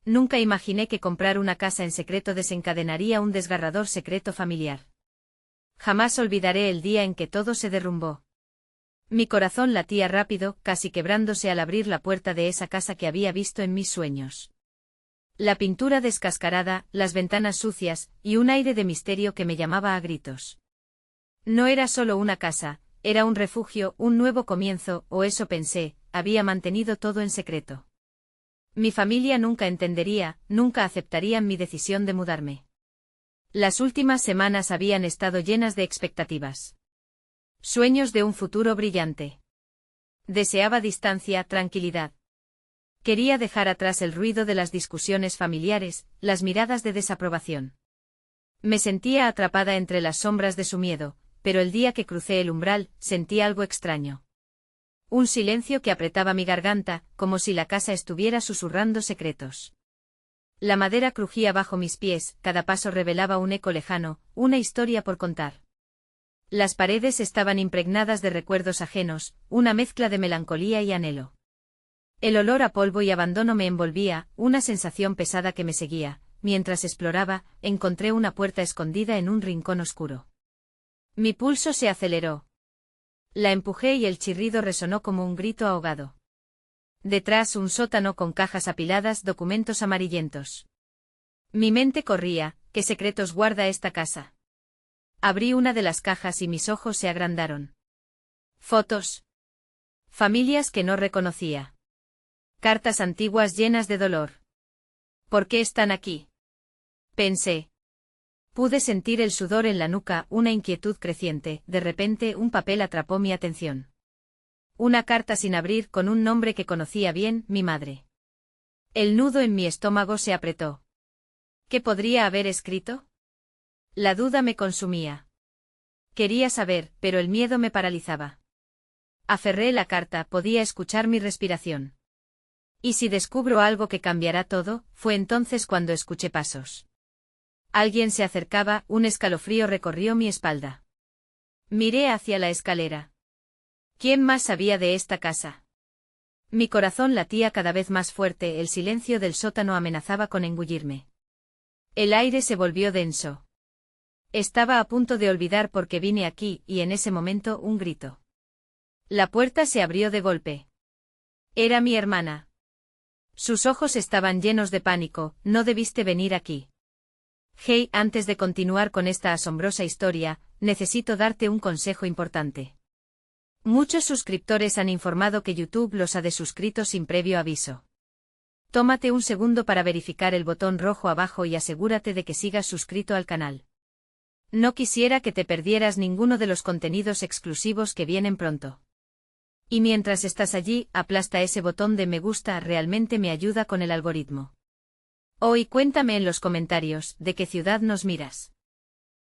Nunca imaginé que comprar una casa en secreto desencadenaría un desgarrador secreto familiar. Jamás olvidaré el día en que todo se derrumbó. Mi corazón latía rápido, casi quebrándose al abrir la puerta de esa casa que había visto en mis sueños. La pintura descascarada, las ventanas sucias, y un aire de misterio que me llamaba a gritos. No era solo una casa, era un refugio, un nuevo comienzo, o eso pensé, había mantenido todo en secreto. Mi familia nunca entendería, nunca aceptarían mi decisión de mudarme. Las últimas semanas habían estado llenas de expectativas. Sueños de un futuro brillante. Deseaba distancia, tranquilidad. Quería dejar atrás el ruido de las discusiones familiares, las miradas de desaprobación. Me sentía atrapada entre las sombras de su miedo, pero el día que crucé el umbral, sentí algo extraño. Un silencio que apretaba mi garganta, como si la casa estuviera susurrando secretos. La madera crujía bajo mis pies, cada paso revelaba un eco lejano, una historia por contar. Las paredes estaban impregnadas de recuerdos ajenos, una mezcla de melancolía y anhelo. El olor a polvo y abandono me envolvía, una sensación pesada que me seguía. Mientras exploraba, encontré una puerta escondida en un rincón oscuro. Mi pulso se aceleró. La empujé y el chirrido resonó como un grito ahogado. Detrás un sótano con cajas apiladas, documentos amarillentos. Mi mente corría, ¿qué secretos guarda esta casa? Abrí una de las cajas y mis ojos se agrandaron. Fotos. Familias que no reconocía. Cartas antiguas llenas de dolor. ¿Por qué están aquí? Pensé. Pude sentir el sudor en la nuca, una inquietud creciente. De repente un papel atrapó mi atención. Una carta sin abrir con un nombre que conocía bien, mi madre. El nudo en mi estómago se apretó. ¿Qué podría haber escrito? La duda me consumía. Quería saber, pero el miedo me paralizaba. Aferré la carta, podía escuchar mi respiración. ¿Y si descubro algo que cambiará todo? Fue entonces cuando escuché pasos. Alguien se acercaba, un escalofrío recorrió mi espalda. Miré hacia la escalera. ¿Quién más sabía de esta casa? Mi corazón latía cada vez más fuerte, el silencio del sótano amenazaba con engullirme. El aire se volvió denso. Estaba a punto de olvidar por qué vine aquí, y en ese momento un grito. La puerta se abrió de golpe. Era mi hermana. Sus ojos estaban llenos de pánico. No debiste venir aquí. Hey, antes de continuar con esta asombrosa historia, necesito darte un consejo importante. Muchos suscriptores han informado que YouTube los ha desuscrito sin previo aviso. Tómate un segundo para verificar el botón rojo abajo y asegúrate de que sigas suscrito al canal. No quisiera que te perdieras ninguno de los contenidos exclusivos que vienen pronto. Y mientras estás allí, aplasta ese botón de me gusta, realmente me ayuda con el algoritmo. Y cuéntame en los comentarios, ¿de qué ciudad nos miras?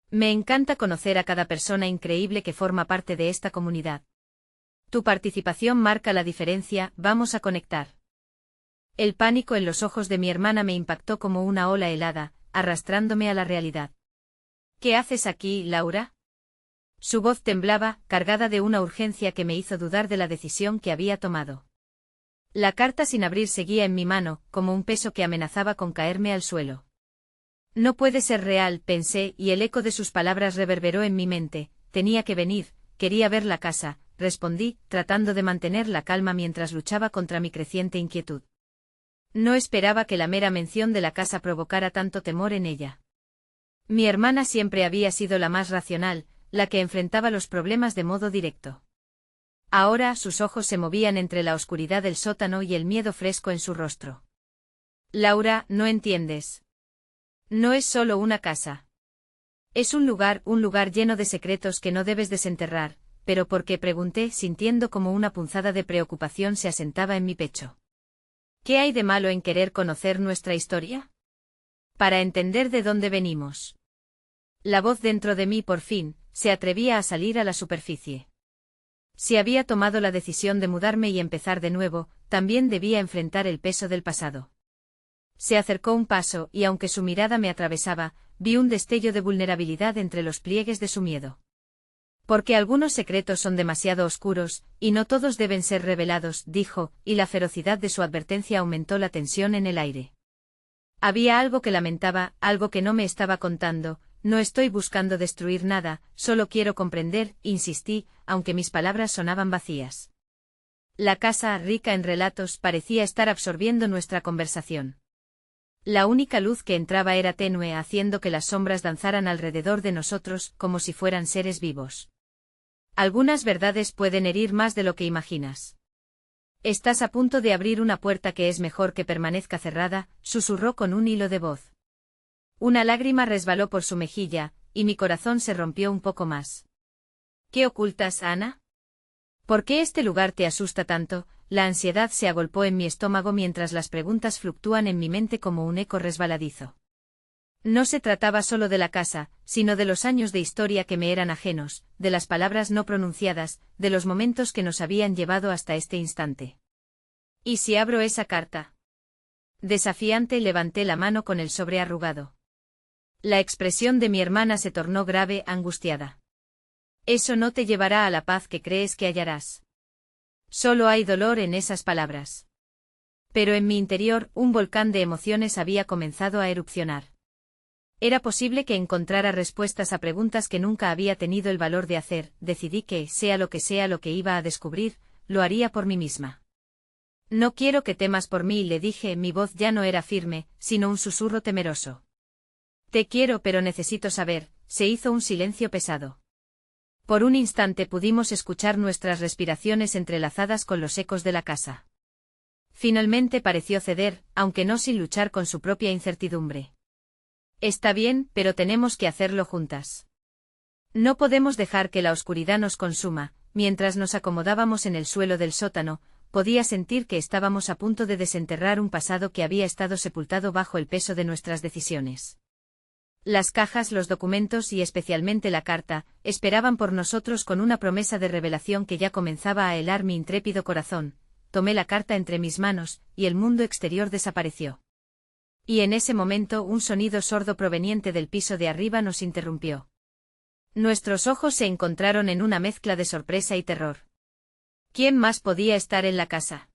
Me encanta conocer a cada persona increíble que forma parte de esta comunidad. Tu participación marca la diferencia, vamos a conectar. El pánico en los ojos de mi hermana me impactó como una ola helada, arrastrándome a la realidad. ¿Qué haces aquí, Laura? Su voz temblaba, cargada de una urgencia que me hizo dudar de la decisión que había tomado. La carta sin abrir seguía en mi mano, como un peso que amenazaba con caerme al suelo. No puede ser real, pensé, y el eco de sus palabras reverberó en mi mente. Tenía que venir, quería ver la casa, respondí, tratando de mantener la calma mientras luchaba contra mi creciente inquietud. No esperaba que la mera mención de la casa provocara tanto temor en ella. Mi hermana siempre había sido la más racional, la que enfrentaba los problemas de modo directo. Ahora sus ojos se movían entre la oscuridad del sótano y el miedo fresco en su rostro. Laura, no entiendes. No es solo una casa. Es un lugar lleno de secretos que no debes desenterrar, pero ¿por qué? Pregunté, sintiendo como una punzada de preocupación se asentaba en mi pecho. ¿Qué hay de malo en querer conocer nuestra historia? Para entender de dónde venimos. La voz dentro de mí por fin, se atrevía a salir a la superficie. Si había tomado la decisión de mudarme y empezar de nuevo, también debía enfrentar el peso del pasado. Se acercó un paso y aunque su mirada me atravesaba, vi un destello de vulnerabilidad entre los pliegues de su miedo. Porque algunos secretos son demasiado oscuros, y no todos deben ser revelados, dijo, y la ferocidad de su advertencia aumentó la tensión en el aire. Había algo que lamentaba, algo que no me estaba contando. No estoy buscando destruir nada, solo quiero comprender, insistí, aunque mis palabras sonaban vacías. La casa, rica en relatos, parecía estar absorbiendo nuestra conversación. La única luz que entraba era tenue, haciendo que las sombras danzaran alrededor de nosotros, como si fueran seres vivos. Algunas verdades pueden herir más de lo que imaginas. Estás a punto de abrir una puerta que es mejor que permanezca cerrada, susurró con un hilo de voz. Una lágrima resbaló por su mejilla, y mi corazón se rompió un poco más. ¿Qué ocultas, Ana? ¿Por qué este lugar te asusta tanto? La ansiedad se agolpó en mi estómago mientras las preguntas fluctúan en mi mente como un eco resbaladizo. No se trataba solo de la casa, sino de los años de historia que me eran ajenos, de las palabras no pronunciadas, de los momentos que nos habían llevado hasta este instante. ¿Y si abro esa carta? Desafiante, levanté la mano con el sobre arrugado. La expresión de mi hermana se tornó grave, angustiada. Eso no te llevará a la paz que crees que hallarás. Solo hay dolor en esas palabras. Pero en mi interior, un volcán de emociones había comenzado a erupcionar. Era posible que encontrara respuestas a preguntas que nunca había tenido el valor de hacer. Decidí que, sea lo que iba a descubrir, lo haría por mí misma. No quiero que temas por mí, le dije, mi voz ya no era firme, sino un susurro temeroso. Te quiero, pero necesito saber. Se hizo un silencio pesado. Por un instante pudimos escuchar nuestras respiraciones entrelazadas con los ecos de la casa. Finalmente pareció ceder, aunque no sin luchar con su propia incertidumbre. Está bien, pero tenemos que hacerlo juntas. No podemos dejar que la oscuridad nos consuma. Mientras nos acomodábamos en el suelo del sótano, podía sentir que estábamos a punto de desenterrar un pasado que había estado sepultado bajo el peso de nuestras decisiones. Las cajas, los documentos y especialmente la carta, esperaban por nosotros con una promesa de revelación que ya comenzaba a helar mi intrépido corazón. Tomé la carta entre mis manos, y el mundo exterior desapareció. Y en ese momento un sonido sordo proveniente del piso de arriba nos interrumpió. Nuestros ojos se encontraron en una mezcla de sorpresa y terror. ¿Quién más podía estar en la casa?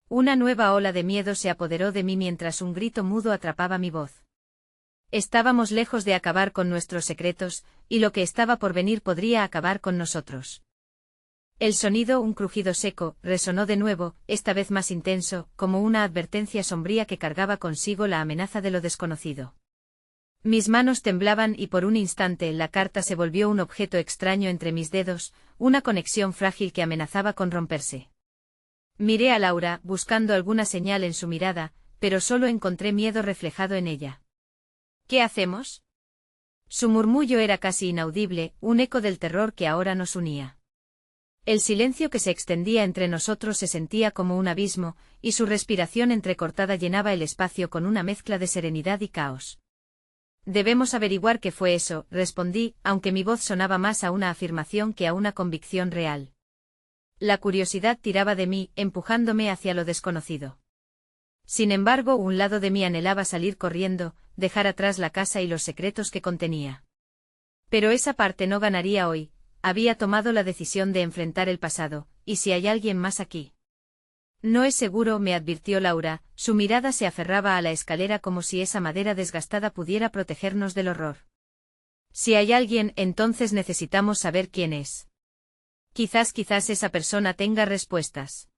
Una nueva ola de miedo se apoderó de mí mientras un grito mudo atrapaba mi voz. Estábamos lejos de acabar con nuestros secretos, y lo que estaba por venir podría acabar con nosotros. El sonido, un crujido seco, resonó de nuevo, esta vez más intenso, como una advertencia sombría que cargaba consigo la amenaza de lo desconocido. Mis manos temblaban y por un instante la carta se volvió un objeto extraño entre mis dedos, una conexión frágil que amenazaba con romperse. Miré a Laura, buscando alguna señal en su mirada, pero solo encontré miedo reflejado en ella. ¿Qué hacemos? Su murmullo era casi inaudible, un eco del terror que ahora nos unía. El silencio que se extendía entre nosotros se sentía como un abismo, y su respiración entrecortada llenaba el espacio con una mezcla de serenidad y caos. Debemos averiguar qué fue eso, respondí, aunque mi voz sonaba más a una afirmación que a una convicción real. La curiosidad tiraba de mí, empujándome hacia lo desconocido. Sin embargo, un lado de mí anhelaba salir corriendo, dejar atrás la casa y los secretos que contenía. Pero esa parte no ganaría hoy. Había tomado la decisión de enfrentar el pasado, ¿y si hay alguien más aquí? No es seguro, me advirtió Laura, su mirada se aferraba a la escalera como si esa madera desgastada pudiera protegernos del horror. Si hay alguien, entonces necesitamos saber quién es. Quizás esa persona tenga respuestas.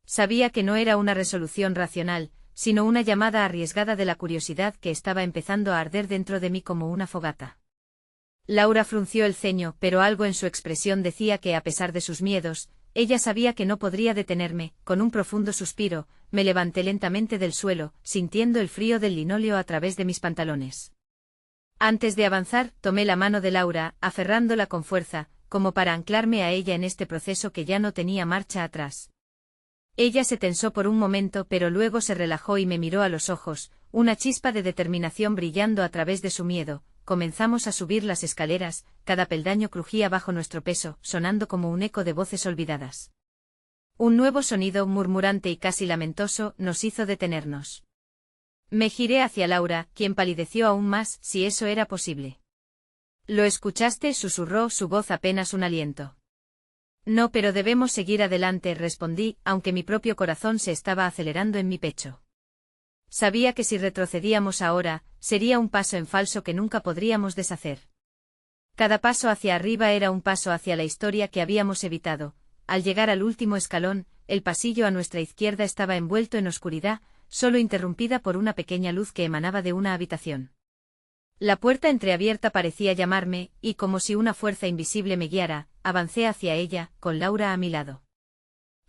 Sabía que no era una resolución racional, sino una llamada arriesgada de la curiosidad que estaba empezando a arder dentro de mí como una fogata. Laura frunció el ceño, pero algo en su expresión decía que a pesar de sus miedos, ella sabía que no podría detenerme. Con un profundo suspiro, me levanté lentamente del suelo, sintiendo el frío del linóleo a través de mis pantalones. Antes de avanzar, tomé la mano de Laura, aferrándola con fuerza, como para anclarme a ella en este proceso que ya no tenía marcha atrás. Ella se tensó por un momento, pero luego se relajó y me miró a los ojos, una chispa de determinación brillando a través de su miedo. Comenzamos a subir las escaleras, cada peldaño crujía bajo nuestro peso, sonando como un eco de voces olvidadas. Un nuevo sonido, murmurante y casi lamentoso, nos hizo detenernos. Me giré hacia Laura, quien palideció aún más, si eso era posible. ¿Lo escuchaste?, susurró, su voz apenas un aliento. No, pero debemos seguir adelante, respondí, aunque mi propio corazón se estaba acelerando en mi pecho. Sabía que si retrocedíamos ahora, sería un paso en falso que nunca podríamos deshacer. Cada paso hacia arriba era un paso hacia la historia que habíamos evitado. Al llegar al último escalón, el pasillo a nuestra izquierda estaba envuelto en oscuridad, solo interrumpida por una pequeña luz que emanaba de una habitación. La puerta entreabierta parecía llamarme, y como si una fuerza invisible me guiara, avancé hacia ella, con Laura a mi lado.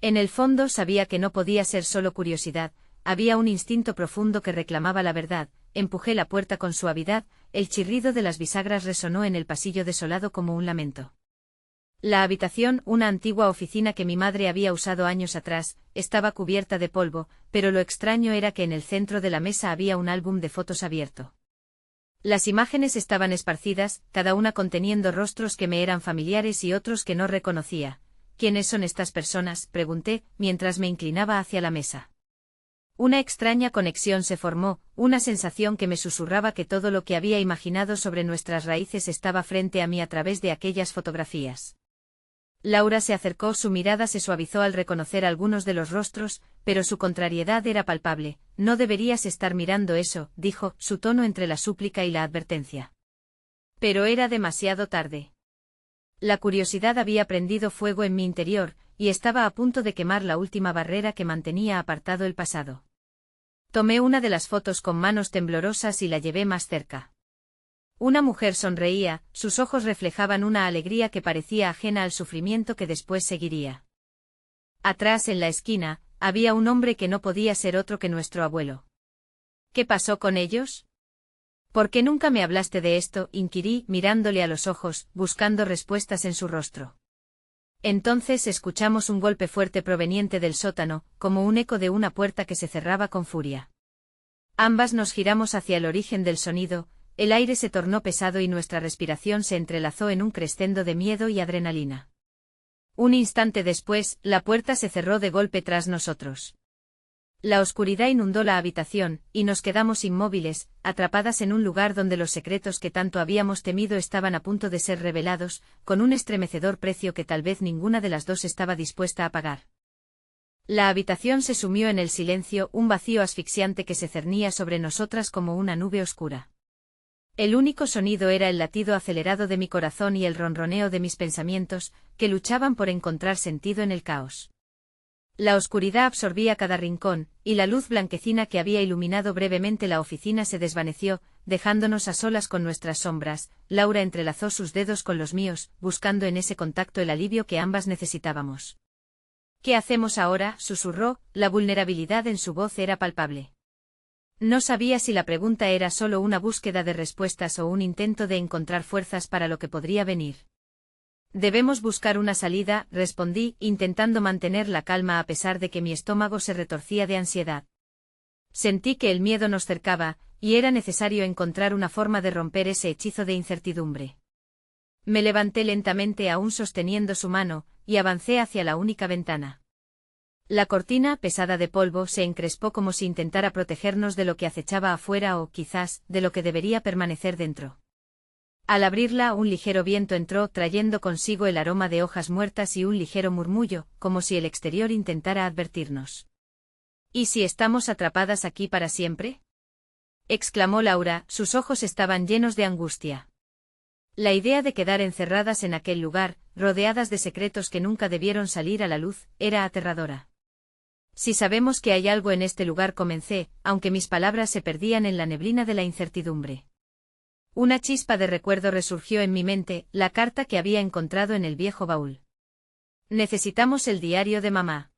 En el fondo sabía que no podía ser solo curiosidad, había un instinto profundo que reclamaba la verdad. Empujé la puerta con suavidad, el chirrido de las bisagras resonó en el pasillo desolado como un lamento. La habitación, una antigua oficina que mi madre había usado años atrás, estaba cubierta de polvo, pero lo extraño era que en el centro de la mesa había un álbum de fotos abierto. Las imágenes estaban esparcidas, cada una conteniendo rostros que me eran familiares y otros que no reconocía. ¿Quiénes son estas personas?, pregunté, mientras me inclinaba hacia la mesa. Una extraña conexión se formó, una sensación que me susurraba que todo lo que había imaginado sobre nuestras raíces estaba frente a mí a través de aquellas fotografías. Laura se acercó, su mirada se suavizó al reconocer algunos de los rostros, pero su contrariedad era palpable. No deberías estar mirando eso, dijo, su tono entre la súplica y la advertencia. Pero era demasiado tarde. La curiosidad había prendido fuego en mi interior, y estaba a punto de quemar la última barrera que mantenía apartado el pasado. Tomé una de las fotos con manos temblorosas y la llevé más cerca. Una mujer sonreía, sus ojos reflejaban una alegría que parecía ajena al sufrimiento que después seguiría. Atrás, en la esquina, había un hombre que no podía ser otro que nuestro abuelo. ¿Qué pasó con ellos? ¿Por qué nunca me hablaste de esto?, inquirí, mirándole a los ojos, buscando respuestas en su rostro. Entonces escuchamos un golpe fuerte proveniente del sótano, como un eco de una puerta que se cerraba con furia. Ambas nos giramos hacia el origen del sonido, el aire se tornó pesado y nuestra respiración se entrelazó en un crescendo de miedo y adrenalina. Un instante después, la puerta se cerró de golpe tras nosotros. La oscuridad inundó la habitación, y nos quedamos inmóviles, atrapadas en un lugar donde los secretos que tanto habíamos temido estaban a punto de ser revelados, con un estremecedor precio que tal vez ninguna de las dos estaba dispuesta a pagar. La habitación se sumió en el silencio, un vacío asfixiante que se cernía sobre nosotras como una nube oscura. El único sonido era el latido acelerado de mi corazón y el ronroneo de mis pensamientos, que luchaban por encontrar sentido en el caos. La oscuridad absorbía cada rincón, y la luz blanquecina que había iluminado brevemente la oficina se desvaneció, dejándonos a solas con nuestras sombras. Laura entrelazó sus dedos con los míos, buscando en ese contacto el alivio que ambas necesitábamos. ¿Qué hacemos ahora?, susurró, la vulnerabilidad en su voz era palpable. No sabía si la pregunta era solo una búsqueda de respuestas o un intento de encontrar fuerzas para lo que podría venir. Debemos buscar una salida, respondí, intentando mantener la calma a pesar de que mi estómago se retorcía de ansiedad. Sentí que el miedo nos cercaba, y era necesario encontrar una forma de romper ese hechizo de incertidumbre. Me levanté lentamente aún sosteniendo su mano, y avancé hacia la única ventana. La cortina, pesada de polvo, se encrespó como si intentara protegernos de lo que acechaba afuera o, quizás, de lo que debería permanecer dentro. Al abrirla, un ligero viento entró, trayendo consigo el aroma de hojas muertas y un ligero murmullo, como si el exterior intentara advertirnos. ¿Y si estamos atrapadas aquí para siempre?, exclamó Laura, sus ojos estaban llenos de angustia. La idea de quedar encerradas en aquel lugar, rodeadas de secretos que nunca debieron salir a la luz, era aterradora. Si sabemos que hay algo en este lugar, comencé, aunque mis palabras se perdían en la neblina de la incertidumbre. Una chispa de recuerdo resurgió en mi mente, la carta que había encontrado en el viejo baúl. Necesitamos el diario de mamá.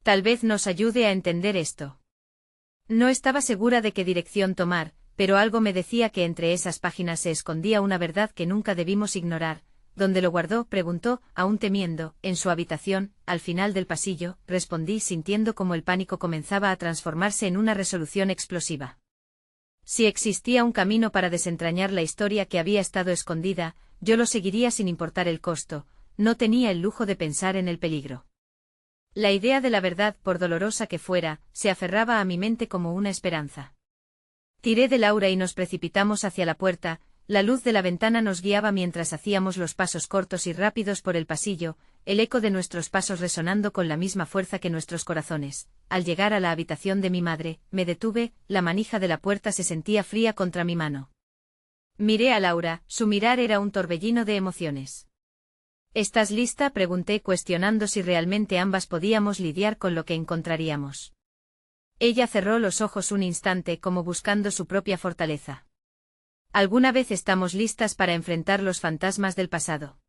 Tal vez nos ayude a entender esto. No estaba segura de qué dirección tomar, pero algo me decía que entre esas páginas se escondía una verdad que nunca debimos ignorar. ¿Dónde lo guardó?, preguntó, aún temiendo. En su habitación, al final del pasillo, respondí sintiendo como el pánico comenzaba a transformarse en una resolución explosiva. Si existía un camino para desentrañar la historia que había estado escondida, yo lo seguiría sin importar el costo, no tenía el lujo de pensar en el peligro. La idea de la verdad, por dolorosa que fuera, se aferraba a mi mente como una esperanza. Tiré de Laura y nos precipitamos hacia la puerta, la luz de la ventana nos guiaba mientras hacíamos los pasos cortos y rápidos por el pasillo, el eco de nuestros pasos resonando con la misma fuerza que nuestros corazones. Al llegar a la habitación de mi madre, me detuve, la manija de la puerta se sentía fría contra mi mano. Miré a Laura, su mirar era un torbellino de emociones. ¿Estás lista?, pregunté, cuestionando si realmente ambas podíamos lidiar con lo que encontraríamos. Ella cerró los ojos un instante como buscando su propia fortaleza. ¿Alguna vez estamos listas para enfrentar los fantasmas del pasado?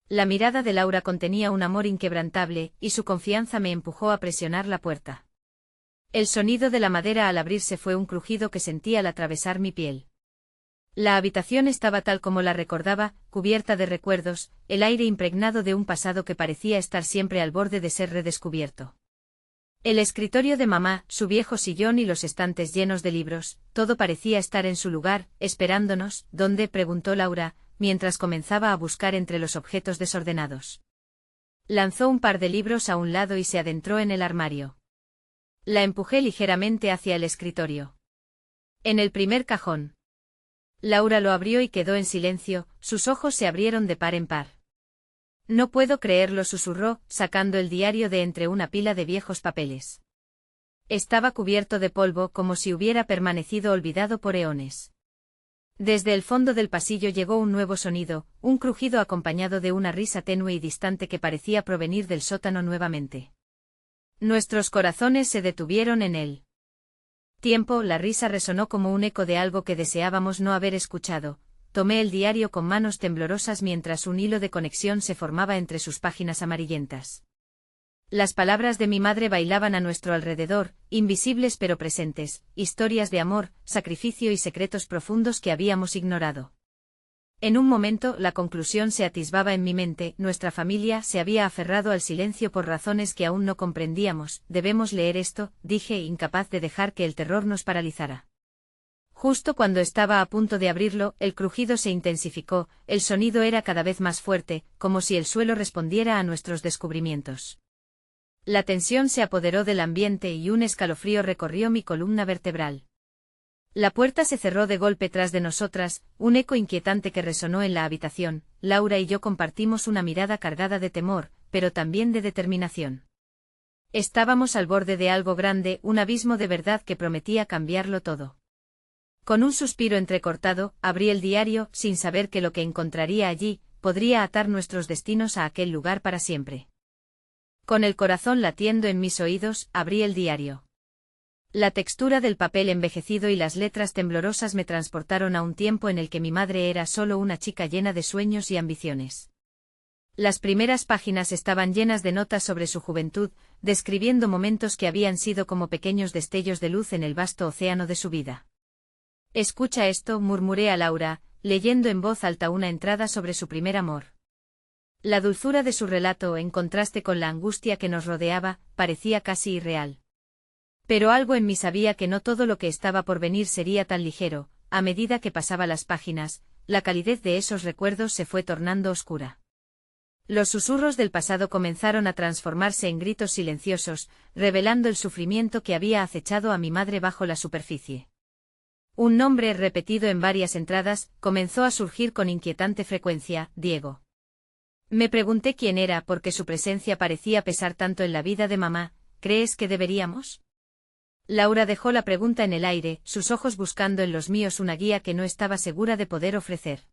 La mirada de Laura contenía un amor inquebrantable, y su confianza me empujó a presionar la puerta. El sonido de la madera al abrirse fue un crujido que sentí al atravesar mi piel. La habitación estaba tal como la recordaba, cubierta de recuerdos, el aire impregnado de un pasado que parecía estar siempre al borde de ser redescubierto. El escritorio de mamá, su viejo sillón y los estantes llenos de libros, todo parecía estar en su lugar, esperándonos. ¿Dónde?, preguntó Laura, mientras comenzaba a buscar entre los objetos desordenados. Lanzó un par de libros a un lado y se adentró en el armario. La empujé ligeramente hacia el escritorio. En el primer cajón. Laura lo abrió y quedó en silencio, sus ojos se abrieron de par en par. No puedo creerlo, susurró, sacando el diario de entre una pila de viejos papeles. Estaba cubierto de polvo como si hubiera permanecido olvidado por eones. Desde el fondo del pasillo llegó un nuevo sonido, un crujido acompañado de una risa tenue y distante que parecía provenir del sótano nuevamente. Nuestros corazones se detuvieron en él. Tiempo, la risa resonó como un eco de algo que deseábamos no haber escuchado. Tomé el diario con manos temblorosas mientras un hilo de conexión se formaba entre sus páginas amarillentas. Las palabras de mi madre bailaban a nuestro alrededor, invisibles pero presentes, historias de amor, sacrificio y secretos profundos que habíamos ignorado. En un momento la conclusión se atisbaba en mi mente, nuestra familia se había aferrado al silencio por razones que aún no comprendíamos. Debemos leer esto, dije, incapaz de dejar que el terror nos paralizara. Justo cuando estaba a punto de abrirlo, el crujido se intensificó, el sonido era cada vez más fuerte, como si el suelo respondiera a nuestros descubrimientos. La tensión se apoderó del ambiente y un escalofrío recorrió mi columna vertebral. La puerta se cerró de golpe tras de nosotras, un eco inquietante que resonó en la habitación. Laura y yo compartimos una mirada cargada de temor, pero también de determinación. Estábamos al borde de algo grande, un abismo de verdad que prometía cambiarlo todo. Con un suspiro entrecortado, abrí el diario, sin saber que lo que encontraría allí podría atar nuestros destinos a aquel lugar para siempre. Con el corazón latiendo en mis oídos, abrí el diario. La textura del papel envejecido y las letras temblorosas me transportaron a un tiempo en el que mi madre era solo una chica llena de sueños y ambiciones. Las primeras páginas estaban llenas de notas sobre su juventud, describiendo momentos que habían sido como pequeños destellos de luz en el vasto océano de su vida. Escucha esto, murmuré a Laura, leyendo en voz alta una entrada sobre su primer amor. La dulzura de su relato, en contraste con la angustia que nos rodeaba, parecía casi irreal. Pero algo en mí sabía que no todo lo que estaba por venir sería tan ligero. A medida que pasaba las páginas, la calidez de esos recuerdos se fue tornando oscura. Los susurros del pasado comenzaron a transformarse en gritos silenciosos, revelando el sufrimiento que había acechado a mi madre bajo la superficie. Un nombre repetido en varias entradas comenzó a surgir con inquietante frecuencia: Diego. Me pregunté quién era porque su presencia parecía pesar tanto en la vida de mamá. ¿Crees que deberíamos? Laura dejó la pregunta en el aire, sus ojos buscando en los míos una guía que no estaba segura de poder ofrecer.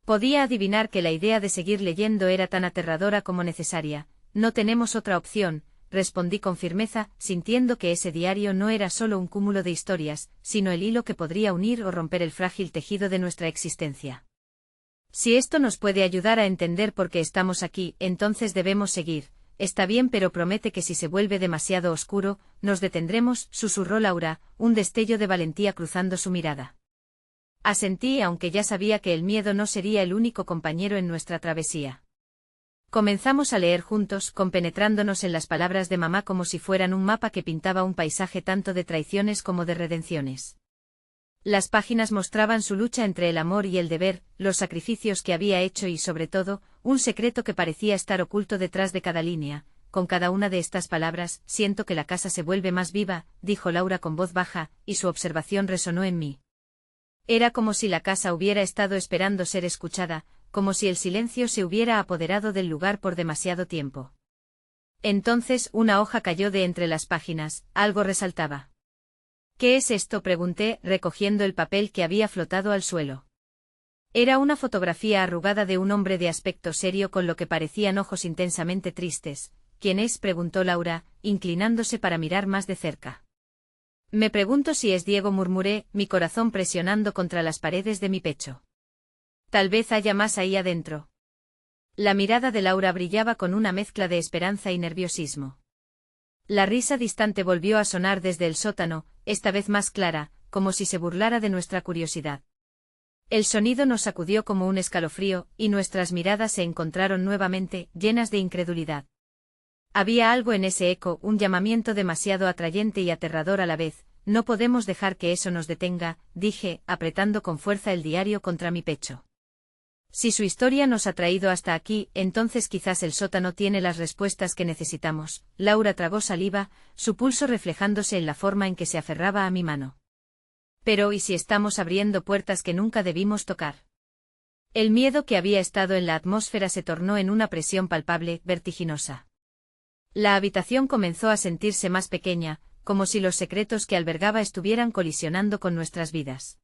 Podía adivinar que la idea de seguir leyendo era tan aterradora como necesaria. No tenemos otra opción, respondí con firmeza, sintiendo que ese diario no era solo un cúmulo de historias, sino el hilo que podría unir o romper el frágil tejido de nuestra existencia. Si esto nos puede ayudar a entender por qué estamos aquí, entonces debemos seguir. Está bien, pero promete que si se vuelve demasiado oscuro, nos detendremos, susurró Laura, un destello de valentía cruzando su mirada. Asentí, aunque ya sabía que el miedo no sería el único compañero en nuestra travesía. Comenzamos a leer juntos, compenetrándonos en las palabras de mamá como si fueran un mapa que pintaba un paisaje tanto de traiciones como de redenciones. Las páginas mostraban su lucha entre el amor y el deber, los sacrificios que había hecho y, sobre todo, un secreto que parecía estar oculto detrás de cada línea. Con cada una de estas palabras, siento que la casa se vuelve más viva, dijo Laura con voz baja, y su observación resonó en mí. Era como si la casa hubiera estado esperando ser escuchada, como si el silencio se hubiera apoderado del lugar por demasiado tiempo. Entonces una hoja cayó de entre las páginas, algo resaltaba. ¿Qué es esto?, pregunté, recogiendo el papel que había flotado al suelo. Era una fotografía arrugada de un hombre de aspecto serio con lo que parecían ojos intensamente tristes. ¿Quién es?, preguntó Laura, inclinándose para mirar más de cerca. Me pregunto si es Diego, murmuré, mi corazón presionando contra las paredes de mi pecho. Tal vez haya más ahí adentro. La mirada de Laura brillaba con una mezcla de esperanza y nerviosismo. La risa distante volvió a sonar desde el sótano, esta vez más clara, como si se burlara de nuestra curiosidad. El sonido nos sacudió como un escalofrío, y nuestras miradas se encontraron nuevamente, llenas de incredulidad. Había algo en ese eco, un llamamiento demasiado atrayente y aterrador a la vez. No podemos dejar que eso nos detenga, dije, apretando con fuerza el diario contra mi pecho. Si su historia nos ha traído hasta aquí, entonces quizás el sótano tiene las respuestas que necesitamos. Laura tragó saliva, su pulso reflejándose en la forma en que se aferraba a mi mano. Pero ¿y si estamos abriendo puertas que nunca debimos tocar? El miedo que había estado en la atmósfera se tornó en una presión palpable, vertiginosa. La habitación comenzó a sentirse más pequeña, como si los secretos que albergaba estuvieran colisionando con nuestras vidas.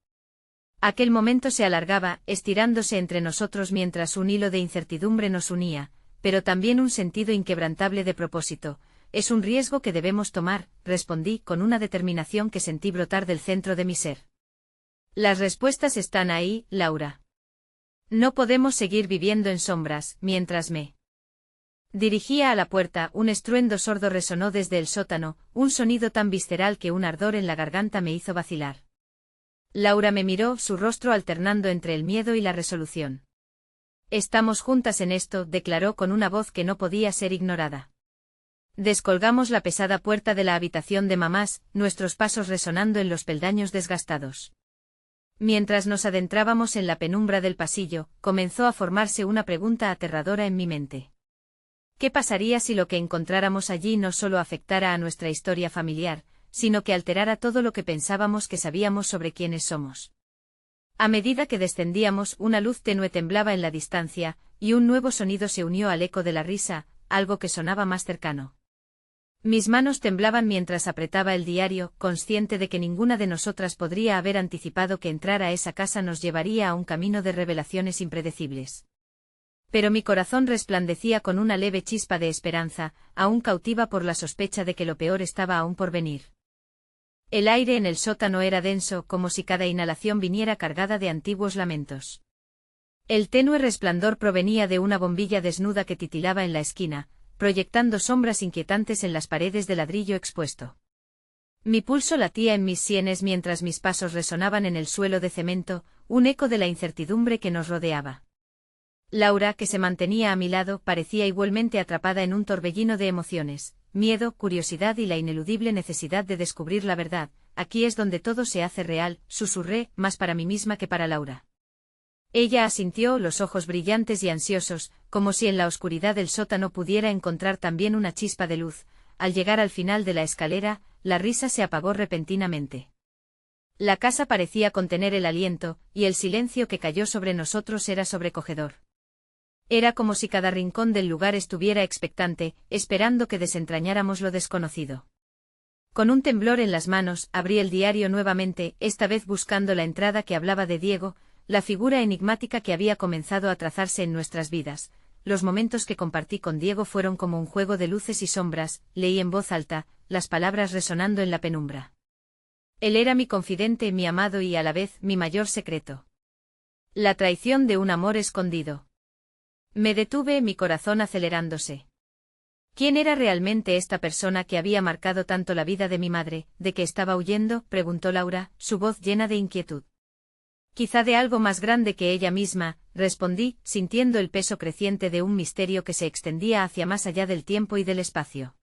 Aquel momento se alargaba, estirándose entre nosotros mientras un hilo de incertidumbre nos unía, pero también un sentido inquebrantable de propósito. Es un riesgo que debemos tomar, respondí con una determinación que sentí brotar del centro de mi ser. Las respuestas están ahí, Laura. No podemos seguir viviendo en sombras, mientras me dirigía a la puerta. Un estruendo sordo resonó desde el sótano, un sonido tan visceral que un ardor en la garganta me hizo vacilar. Laura me miró, su rostro alternando entre el miedo y la resolución. Estamos juntas en esto, declaró con una voz que no podía ser ignorada. Descolgamos la pesada puerta de la habitación de mamás, nuestros pasos resonando en los peldaños desgastados. Mientras nos adentrábamos en la penumbra del pasillo, comenzó a formarse una pregunta aterradora en mi mente. ¿Qué pasaría si lo que encontráramos allí no solo afectara a nuestra historia familiar, sino que alterara todo lo que pensábamos que sabíamos sobre quiénes somos? A medida que descendíamos, una luz tenue temblaba en la distancia, y un nuevo sonido se unió al eco de la risa, algo que sonaba más cercano. Mis manos temblaban mientras apretaba el diario, consciente de que ninguna de nosotras podría haber anticipado que entrar a esa casa nos llevaría a un camino de revelaciones impredecibles. Pero mi corazón resplandecía con una leve chispa de esperanza, aún cautiva por la sospecha de que lo peor estaba aún por venir. El aire en el sótano era denso, como si cada inhalación viniera cargada de antiguos lamentos. El tenue resplandor provenía de una bombilla desnuda que titilaba en la esquina, proyectando sombras inquietantes en las paredes de ladrillo expuesto. Mi pulso latía en mis sienes mientras mis pasos resonaban en el suelo de cemento, un eco de la incertidumbre que nos rodeaba. Laura, que se mantenía a mi lado, parecía igualmente atrapada en un torbellino de emociones, miedo, curiosidad y la ineludible necesidad de descubrir la verdad. Aquí es donde todo se hace real, susurré, más para mí misma que para Laura. Ella asintió, los ojos brillantes y ansiosos, como si en la oscuridad del sótano pudiera encontrar también una chispa de luz. Al llegar al final de la escalera, la risa se apagó repentinamente. La casa parecía contener el aliento, y el silencio que cayó sobre nosotros era sobrecogedor. Era como si cada rincón del lugar estuviera expectante, esperando que desentrañáramos lo desconocido. Con un temblor en las manos, abrí el diario nuevamente, esta vez buscando la entrada que hablaba de Diego, la figura enigmática que había comenzado a trazarse en nuestras vidas. Los momentos que compartí con Diego fueron como un juego de luces y sombras, leí en voz alta, las palabras resonando en la penumbra. Él era mi confidente, mi amado y a la vez mi mayor secreto. La traición de un amor escondido. Me detuve, mi corazón acelerándose. ¿Quién era realmente esta persona que había marcado tanto la vida de mi madre? ¿De qué estaba huyendo?, preguntó Laura, su voz llena de inquietud. Quizá de algo más grande que ella misma, respondí, sintiendo el peso creciente de un misterio que se extendía hacia más allá del tiempo y del espacio.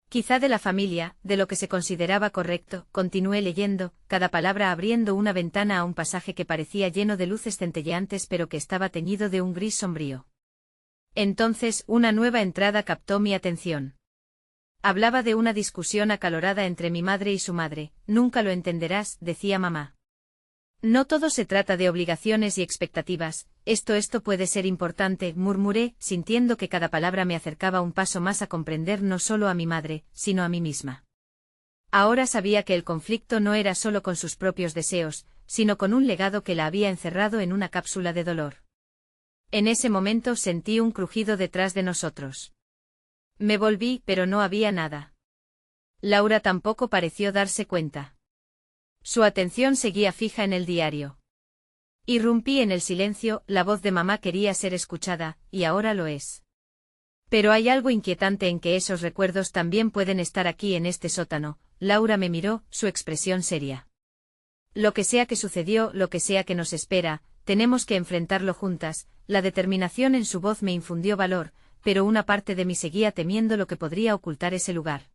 Quizá de la familia, de lo que se consideraba correcto. Continué leyendo, cada palabra abriendo una ventana a un pasaje que parecía lleno de luces centelleantes pero que estaba teñido de un gris sombrío. Entonces, una nueva entrada captó mi atención. Hablaba de una discusión acalorada entre mi madre y su madre. Nunca lo entenderás, decía mamá. No todo se trata de obligaciones y expectativas, esto puede ser importante, murmuré, sintiendo que cada palabra me acercaba un paso más a comprender no solo a mi madre, sino a mí misma. Ahora sabía que el conflicto no era solo con sus propios deseos, sino con un legado que la había encerrado en una cápsula de dolor. En ese momento sentí un crujido detrás de nosotros. Me volví, pero no había nada. Laura tampoco pareció darse cuenta. Su atención seguía fija en el diario. Irrumpí en el silencio, la voz de mamá quería ser escuchada, y ahora lo es. Pero hay algo inquietante en que esos recuerdos también pueden estar aquí en este sótano. Laura me miró, su expresión seria. Lo que sea que sucedió, lo que sea que nos espera, tenemos que enfrentarlo juntas. La determinación en su voz me infundió valor, pero una parte de mí seguía temiendo lo que podría ocultar ese lugar.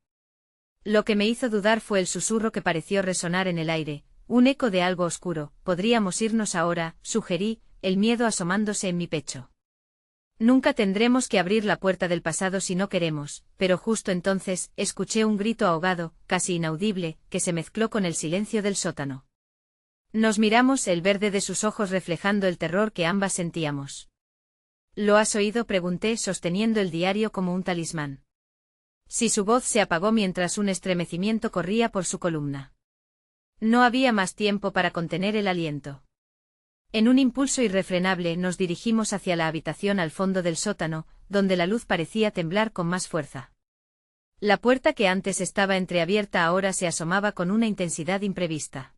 Lo que me hizo dudar fue el susurro que pareció resonar en el aire, un eco de algo oscuro. Podríamos irnos ahora, sugerí, el miedo asomándose en mi pecho. Nunca tendremos que abrir la puerta del pasado si no queremos, pero justo entonces, escuché un grito ahogado, casi inaudible, que se mezcló con el silencio del sótano. Nos miramos, el verde de sus ojos reflejando el terror que ambas sentíamos. ¿Lo has oído?, pregunté, sosteniendo el diario como un talismán. Sí, su voz se apagó mientras un estremecimiento corría por su columna. No había más tiempo para contener el aliento. En un impulso irrefrenable nos dirigimos hacia la habitación al fondo del sótano, donde la luz parecía temblar con más fuerza. La puerta que antes estaba entreabierta ahora se asomaba con una intensidad imprevista.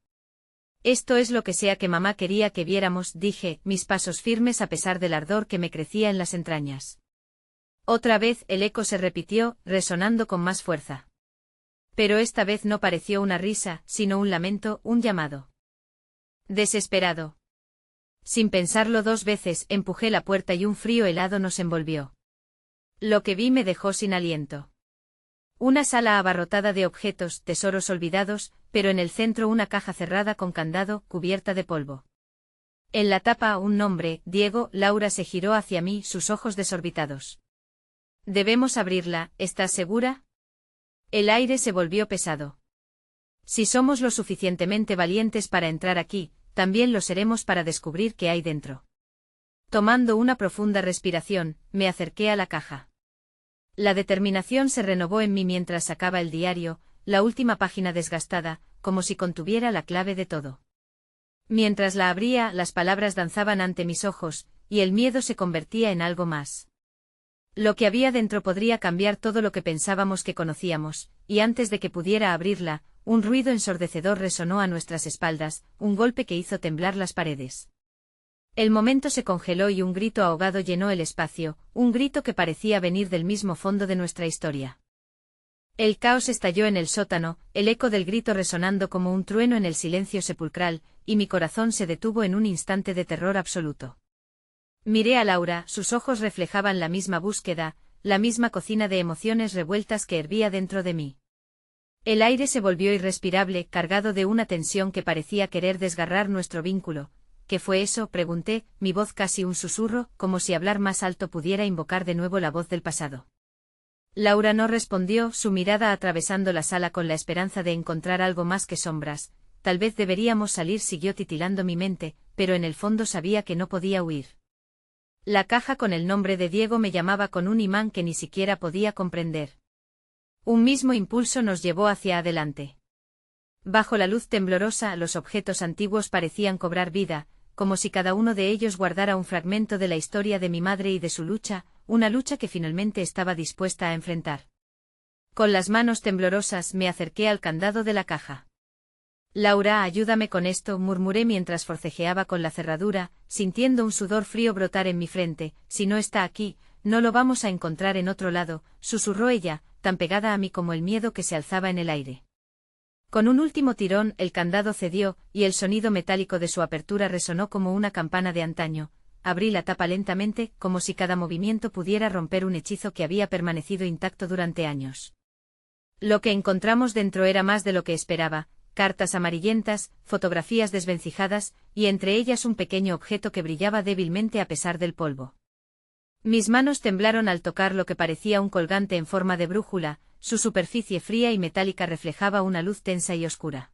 Esto es lo que sea que mamá quería que viéramos, dije, mis pasos firmes a pesar del ardor que me crecía en las entrañas. Otra vez el eco se repitió, resonando con más fuerza. Pero esta vez no pareció una risa, sino un lamento, un llamado. Desesperado. Sin pensarlo dos veces, empujé la puerta y un frío helado nos envolvió. Lo que vi me dejó sin aliento. Una sala abarrotada de objetos, tesoros olvidados, pero en el centro una caja cerrada con candado, cubierta de polvo. En la tapa un nombre, Diego. Laura se giró hacia mí, sus ojos desorbitados. Debemos abrirla, ¿estás segura? El aire se volvió pesado. Si somos lo suficientemente valientes para entrar aquí, también lo seremos para descubrir qué hay dentro. Tomando una profunda respiración, me acerqué a la caja. La determinación se renovó en mí mientras sacaba el diario, la última página desgastada, como si contuviera la clave de todo. Mientras la abría, las palabras danzaban ante mis ojos, y el miedo se convertía en algo más. Lo que había dentro podría cambiar todo lo que pensábamos que conocíamos, y antes de que pudiera abrirla, un ruido ensordecedor resonó a nuestras espaldas, un golpe que hizo temblar las paredes. El momento se congeló y un grito ahogado llenó el espacio, un grito que parecía venir del mismo fondo de nuestra historia. El caos estalló en el sótano, el eco del grito resonando como un trueno en el silencio sepulcral, y mi corazón se detuvo en un instante de terror absoluto. Miré a Laura, sus ojos reflejaban la misma búsqueda, la misma cocina de emociones revueltas que hervía dentro de mí. El aire se volvió irrespirable, cargado de una tensión que parecía querer desgarrar nuestro vínculo. ¿Qué fue eso?, pregunté, mi voz casi un susurro, como si hablar más alto pudiera invocar de nuevo la voz del pasado. Laura no respondió, su mirada atravesando la sala con la esperanza de encontrar algo más que sombras. Tal vez deberíamos salir, siguió titilando mi mente, pero en el fondo sabía que no podía huir. La caja con el nombre de Diego me llamaba con un imán que ni siquiera podía comprender. Un mismo impulso nos llevó hacia adelante. Bajo la luz temblorosa, los objetos antiguos parecían cobrar vida, como si cada uno de ellos guardara un fragmento de la historia de mi madre y de su lucha, una lucha que finalmente estaba dispuesta a enfrentar. Con las manos temblorosas me acerqué al candado de la caja. Laura, ayúdame con esto, murmuré mientras forcejeaba con la cerradura, sintiendo un sudor frío brotar en mi frente. Si no está aquí, no lo vamos a encontrar en otro lado, susurró ella, tan pegada a mí como el miedo que se alzaba en el aire. Con un último tirón, el candado cedió, y el sonido metálico de su apertura resonó como una campana de antaño. Abrí la tapa lentamente, como si cada movimiento pudiera romper un hechizo que había permanecido intacto durante años. Lo que encontramos dentro era más de lo que esperaba. Cartas amarillentas, fotografías desvencijadas, y entre ellas un pequeño objeto que brillaba débilmente a pesar del polvo. Mis manos temblaron al tocar lo que parecía un colgante en forma de brújula, su superficie fría y metálica reflejaba una luz tensa y oscura.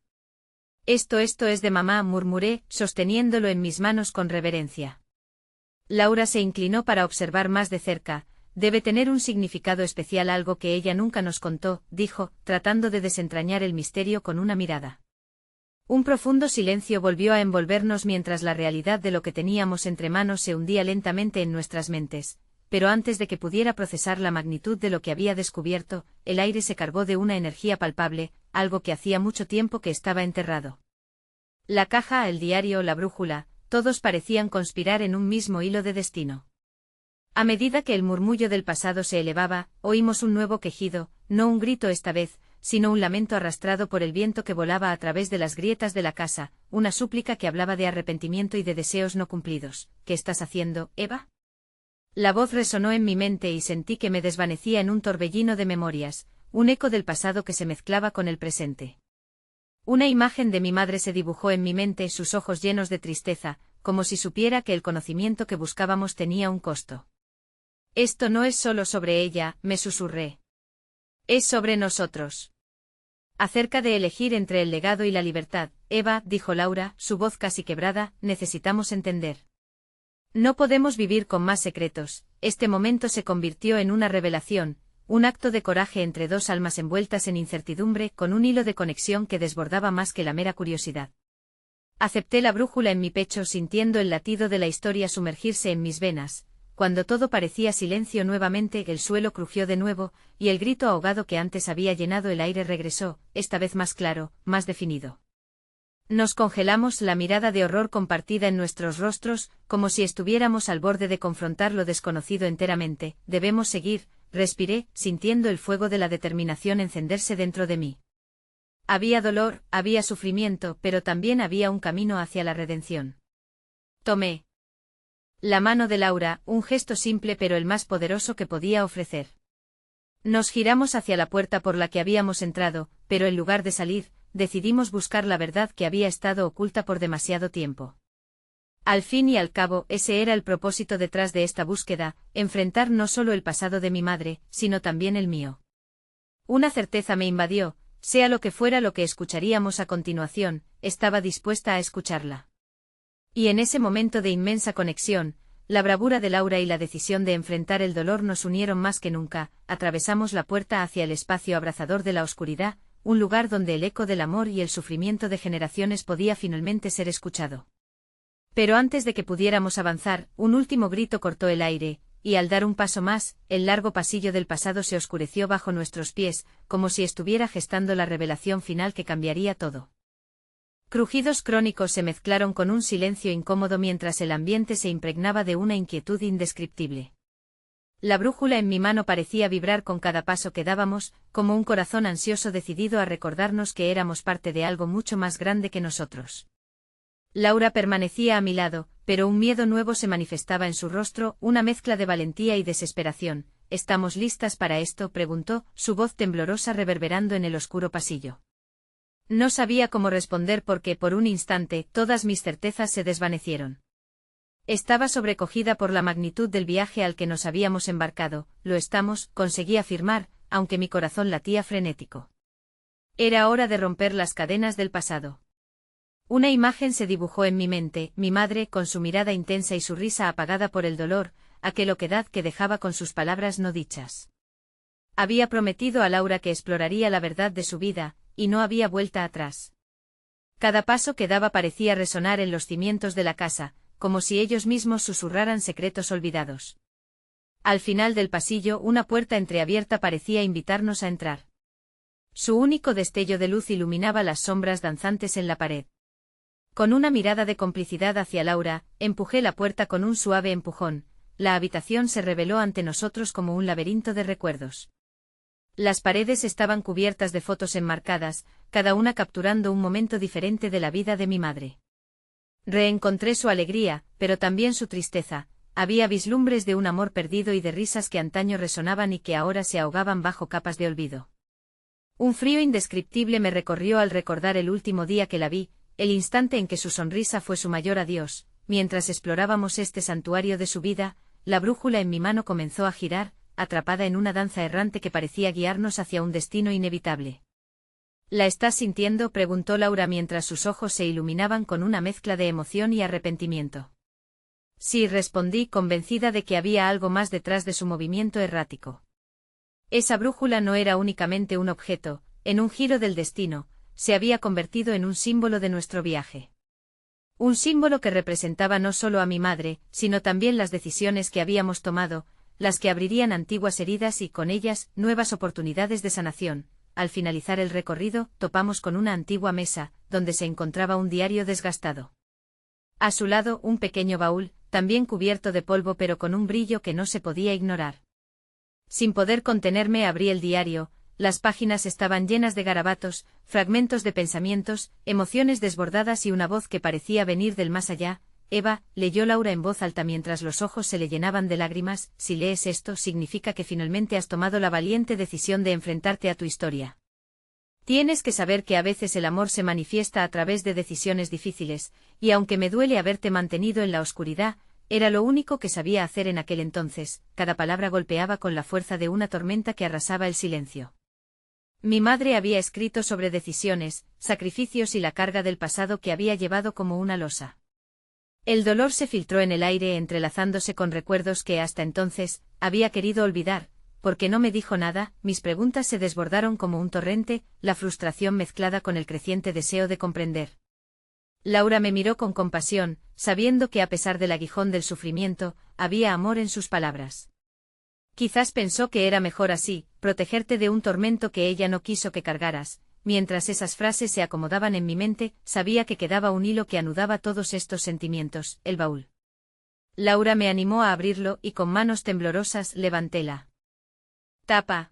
Esto es de mamá, murmuré, sosteniéndolo en mis manos con reverencia. Laura se inclinó para observar más de cerca. Debe tener un significado especial, algo que ella nunca nos contó, dijo, tratando de desentrañar el misterio con una mirada. Un profundo silencio volvió a envolvernos mientras la realidad de lo que teníamos entre manos se hundía lentamente en nuestras mentes, pero antes de que pudiera procesar la magnitud de lo que había descubierto, el aire se cargó de una energía palpable, algo que hacía mucho tiempo que estaba enterrado. La caja, el diario, la brújula, todos parecían conspirar en un mismo hilo de destino. A medida que el murmullo del pasado se elevaba, oímos un nuevo quejido, no un grito esta vez, sino un lamento arrastrado por el viento que volaba a través de las grietas de la casa, una súplica que hablaba de arrepentimiento y de deseos no cumplidos. ¿Qué estás haciendo, Eva? La voz resonó en mi mente y sentí que me desvanecía en un torbellino de memorias, un eco del pasado que se mezclaba con el presente. Una imagen de mi madre se dibujó en mi mente, sus ojos llenos de tristeza, como si supiera que el conocimiento que buscábamos tenía un costo. Esto no es solo sobre ella, me susurré. Es sobre nosotros. Acerca de elegir entre el legado y la libertad, Eva, dijo Laura, su voz casi quebrada, necesitamos entender. No podemos vivir con más secretos. Este momento se convirtió en una revelación, un acto de coraje entre dos almas envueltas en incertidumbre, con un hilo de conexión que desbordaba más que la mera curiosidad. Acepté la brújula en mi pecho, sintiendo el latido de la historia sumergirse en mis venas. Cuando todo parecía silencio nuevamente, el suelo crujió de nuevo, y el grito ahogado que antes había llenado el aire regresó, esta vez más claro, más definido. Nos congelamos, la mirada de horror compartida en nuestros rostros, como si estuviéramos al borde de confrontar lo desconocido enteramente. Debemos seguir, respiré, sintiendo el fuego de la determinación encenderse dentro de mí. Había dolor, había sufrimiento, pero también había un camino hacia la redención. Tomé la mano de Laura, un gesto simple pero el más poderoso que podía ofrecer. Nos giramos hacia la puerta por la que habíamos entrado, pero en lugar de salir, decidimos buscar la verdad que había estado oculta por demasiado tiempo. Al fin y al cabo, ese era el propósito detrás de esta búsqueda, enfrentar no solo el pasado de mi madre, sino también el mío. Una certeza me invadió, sea lo que fuera lo que escucharíamos a continuación, estaba dispuesta a escucharla. Y en ese momento de inmensa conexión, la bravura de Laura y la decisión de enfrentar el dolor nos unieron más que nunca. Atravesamos la puerta hacia el espacio abrazador de la oscuridad, un lugar donde el eco del amor y el sufrimiento de generaciones podía finalmente ser escuchado. Pero antes de que pudiéramos avanzar, un último grito cortó el aire, y al dar un paso más, el largo pasillo del pasado se oscureció bajo nuestros pies, como si estuviera gestando la revelación final que cambiaría todo. Crujidos crónicos se mezclaron con un silencio incómodo mientras el ambiente se impregnaba de una inquietud indescriptible. La brújula en mi mano parecía vibrar con cada paso que dábamos, como un corazón ansioso decidido a recordarnos que éramos parte de algo mucho más grande que nosotros. Laura permanecía a mi lado, pero un miedo nuevo se manifestaba en su rostro, una mezcla de valentía y desesperación. ¿Estamos listas para esto?, preguntó, su voz temblorosa reverberando en el oscuro pasillo. No sabía cómo responder porque por un instante todas mis certezas se desvanecieron. Estaba sobrecogida por la magnitud del viaje al que nos habíamos embarcado. Lo estamos, conseguí afirmar, aunque mi corazón latía frenético. Era hora de romper las cadenas del pasado. Una imagen se dibujó en mi mente, mi madre con su mirada intensa y su risa apagada por el dolor, aquel oquedad que dejaba con sus palabras no dichas. Había prometido a Laura que exploraría la verdad de su vida, y no había vuelta atrás. Cada paso que daba parecía resonar en los cimientos de la casa, como si ellos mismos susurraran secretos olvidados. Al final del pasillo, una puerta entreabierta parecía invitarnos a entrar. Su único destello de luz iluminaba las sombras danzantes en la pared. Con una mirada de complicidad hacia Laura, empujé la puerta con un suave empujón. La habitación se reveló ante nosotros como un laberinto de recuerdos. Las paredes estaban cubiertas de fotos enmarcadas, cada una capturando un momento diferente de la vida de mi madre. Reencontré su alegría, pero también su tristeza. Había vislumbres de un amor perdido y de risas que antaño resonaban y que ahora se ahogaban bajo capas de olvido. Un frío indescriptible me recorrió al recordar el último día que la vi, el instante en que su sonrisa fue su mayor adiós. Mientras explorábamos este santuario de su vida, la brújula en mi mano comenzó a girar, atrapada en una danza errante que parecía guiarnos hacia un destino inevitable. ¿La estás sintiendo?, preguntó Laura mientras sus ojos se iluminaban con una mezcla de emoción y arrepentimiento. Sí, respondí, convencida de que había algo más detrás de su movimiento errático. Esa brújula no era únicamente un objeto, en un giro del destino, se había convertido en un símbolo de nuestro viaje. Un símbolo que representaba no solo a mi madre, sino también las decisiones que habíamos tomado, las que abrirían antiguas heridas y, con ellas, nuevas oportunidades de sanación. Al finalizar el recorrido, topamos con una antigua mesa, donde se encontraba un diario desgastado. A su lado, un pequeño baúl, también cubierto de polvo pero con un brillo que no se podía ignorar. Sin poder contenerme, abrí el diario. Las páginas estaban llenas de garabatos, fragmentos de pensamientos, emociones desbordadas y una voz que parecía venir del más allá. Eva, leyó Laura en voz alta mientras los ojos se le llenaban de lágrimas, si lees esto significa que finalmente has tomado la valiente decisión de enfrentarte a tu historia. Tienes que saber que a veces el amor se manifiesta a través de decisiones difíciles, y aunque me duele haberte mantenido en la oscuridad, era lo único que sabía hacer en aquel entonces. Cada palabra golpeaba con la fuerza de una tormenta que arrasaba el silencio. Mi madre había escrito sobre decisiones, sacrificios y la carga del pasado que había llevado como una losa. El dolor se filtró en el aire entrelazándose con recuerdos que hasta entonces había querido olvidar, porque no me dijo nada. Mis preguntas se desbordaron como un torrente, la frustración mezclada con el creciente deseo de comprender. Laura me miró con compasión, sabiendo que a pesar del aguijón del sufrimiento, había amor en sus palabras. Quizás pensó que era mejor así, protegerte de un tormento que ella no quiso que cargaras. Mientras esas frases se acomodaban en mi mente, sabía que quedaba un hilo que anudaba todos estos sentimientos, el baúl. Laura me animó a abrirlo y con manos temblorosas levanté la tapa.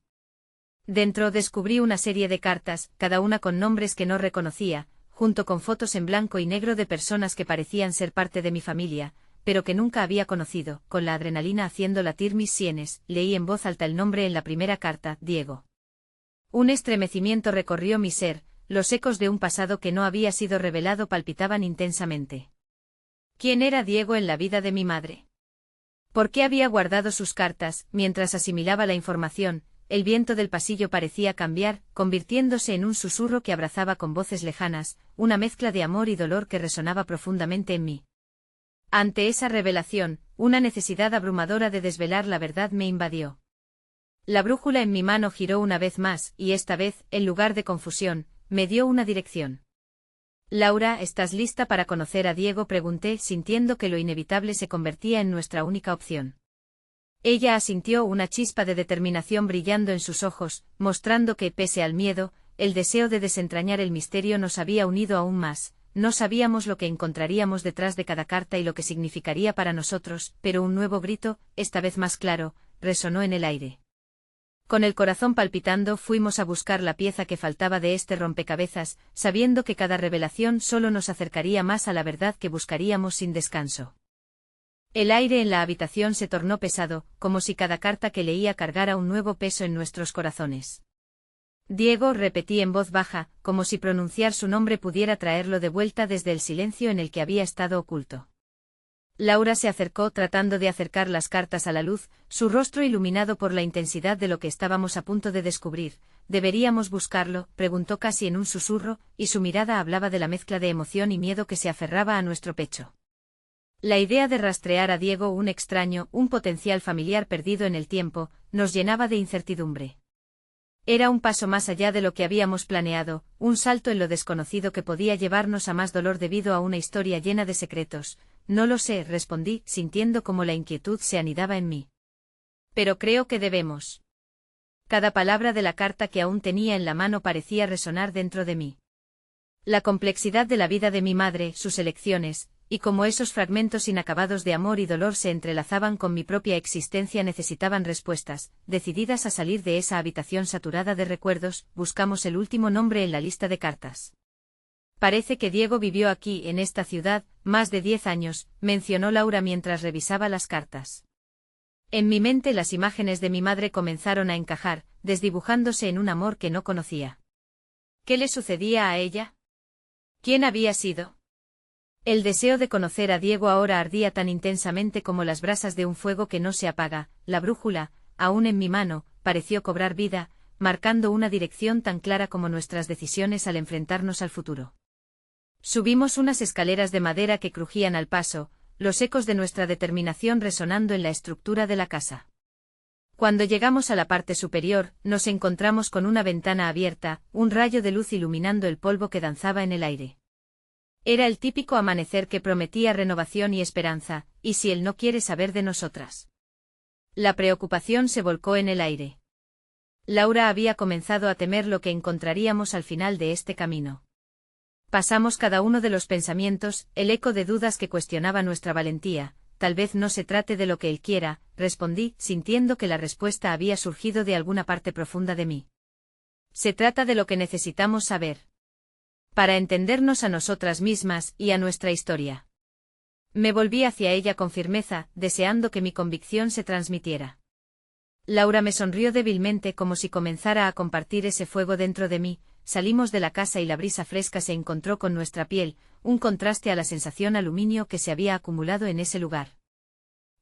Dentro descubrí una serie de cartas, cada una con nombres que no reconocía, junto con fotos en blanco y negro de personas que parecían ser parte de mi familia, pero que nunca había conocido. Con la adrenalina haciendo latir mis sienes, leí en voz alta el nombre en la primera carta, Diego. Un estremecimiento recorrió mi ser, los ecos de un pasado que no había sido revelado palpitaban intensamente. ¿Quién era Diego en la vida de mi madre? ¿Por qué había guardado sus cartas? Mientras asimilaba la información, el viento del pasillo parecía cambiar, convirtiéndose en un susurro que abrazaba con voces lejanas, una mezcla de amor y dolor que resonaba profundamente en mí. Ante esa revelación, una necesidad abrumadora de desvelar la verdad me invadió. La brújula en mi mano giró una vez más, y esta vez, en lugar de confusión, me dio una dirección. Laura, ¿estás lista para conocer a Diego?, pregunté, sintiendo que lo inevitable se convertía en nuestra única opción. Ella asintió, una chispa de determinación brillando en sus ojos, mostrando que, pese al miedo, el deseo de desentrañar el misterio nos había unido aún más. No sabíamos lo que encontraríamos detrás de cada carta y lo que significaría para nosotros, pero un nuevo grito, esta vez más claro, resonó en el aire. Con el corazón palpitando fuimos a buscar la pieza que faltaba de este rompecabezas, sabiendo que cada revelación solo nos acercaría más a la verdad que buscaríamos sin descanso. El aire en la habitación se tornó pesado, como si cada carta que leía cargara un nuevo peso en nuestros corazones. Diego, repetí en voz baja, como si pronunciar su nombre pudiera traerlo de vuelta desde el silencio en el que había estado oculto. Laura se acercó tratando de acercar las cartas a la luz, su rostro iluminado por la intensidad de lo que estábamos a punto de descubrir. ¿Deberíamos buscarlo?, preguntó casi en un susurro, y su mirada hablaba de la mezcla de emoción y miedo que se aferraba a nuestro pecho. La idea de rastrear a Diego, un extraño, un potencial familiar perdido en el tiempo, nos llenaba de incertidumbre. Era un paso más allá de lo que habíamos planeado, un salto en lo desconocido que podía llevarnos a más dolor debido a una historia llena de secretos. No lo sé, respondí, sintiendo cómo la inquietud se anidaba en mí. Pero creo que debemos. Cada palabra de la carta que aún tenía en la mano parecía resonar dentro de mí. La complejidad de la vida de mi madre, sus elecciones, y cómo esos fragmentos inacabados de amor y dolor se entrelazaban con mi propia existencia necesitaban respuestas. Decididas a salir de esa habitación saturada de recuerdos, buscamos el último nombre en la lista de cartas. Parece que Diego vivió aquí, en esta ciudad, más de 10 años, mencionó Laura mientras revisaba las cartas. En mi mente las imágenes de mi madre comenzaron a encajar, desdibujándose en un amor que no conocía. ¿Qué le sucedía a ella? ¿Quién había sido? El deseo de conocer a Diego ahora ardía tan intensamente como las brasas de un fuego que no se apaga. La brújula, aún en mi mano, pareció cobrar vida, marcando una dirección tan clara como nuestras decisiones al enfrentarnos al futuro. Subimos unas escaleras de madera que crujían al paso, los ecos de nuestra determinación resonando en la estructura de la casa. Cuando llegamos a la parte superior, nos encontramos con una ventana abierta, un rayo de luz iluminando el polvo que danzaba en el aire. Era el típico amanecer que prometía renovación y esperanza, y si él no quiere saber de nosotras. La preocupación se volcó en el aire. Laura había comenzado a temer lo que encontraríamos al final de este camino. Pasamos cada uno de los pensamientos, el eco de dudas que cuestionaba nuestra valentía. Tal vez no se trate de lo que él quiera, respondí, sintiendo que la respuesta había surgido de alguna parte profunda de mí. Se trata de lo que necesitamos saber. Para entendernos a nosotras mismas y a nuestra historia. Me volví hacia ella con firmeza, deseando que mi convicción se transmitiera. Laura me sonrió débilmente como si comenzara a compartir ese fuego dentro de mí. Salimos de la casa y la brisa fresca se encontró con nuestra piel, un contraste a la sensación aluminio que se había acumulado en ese lugar.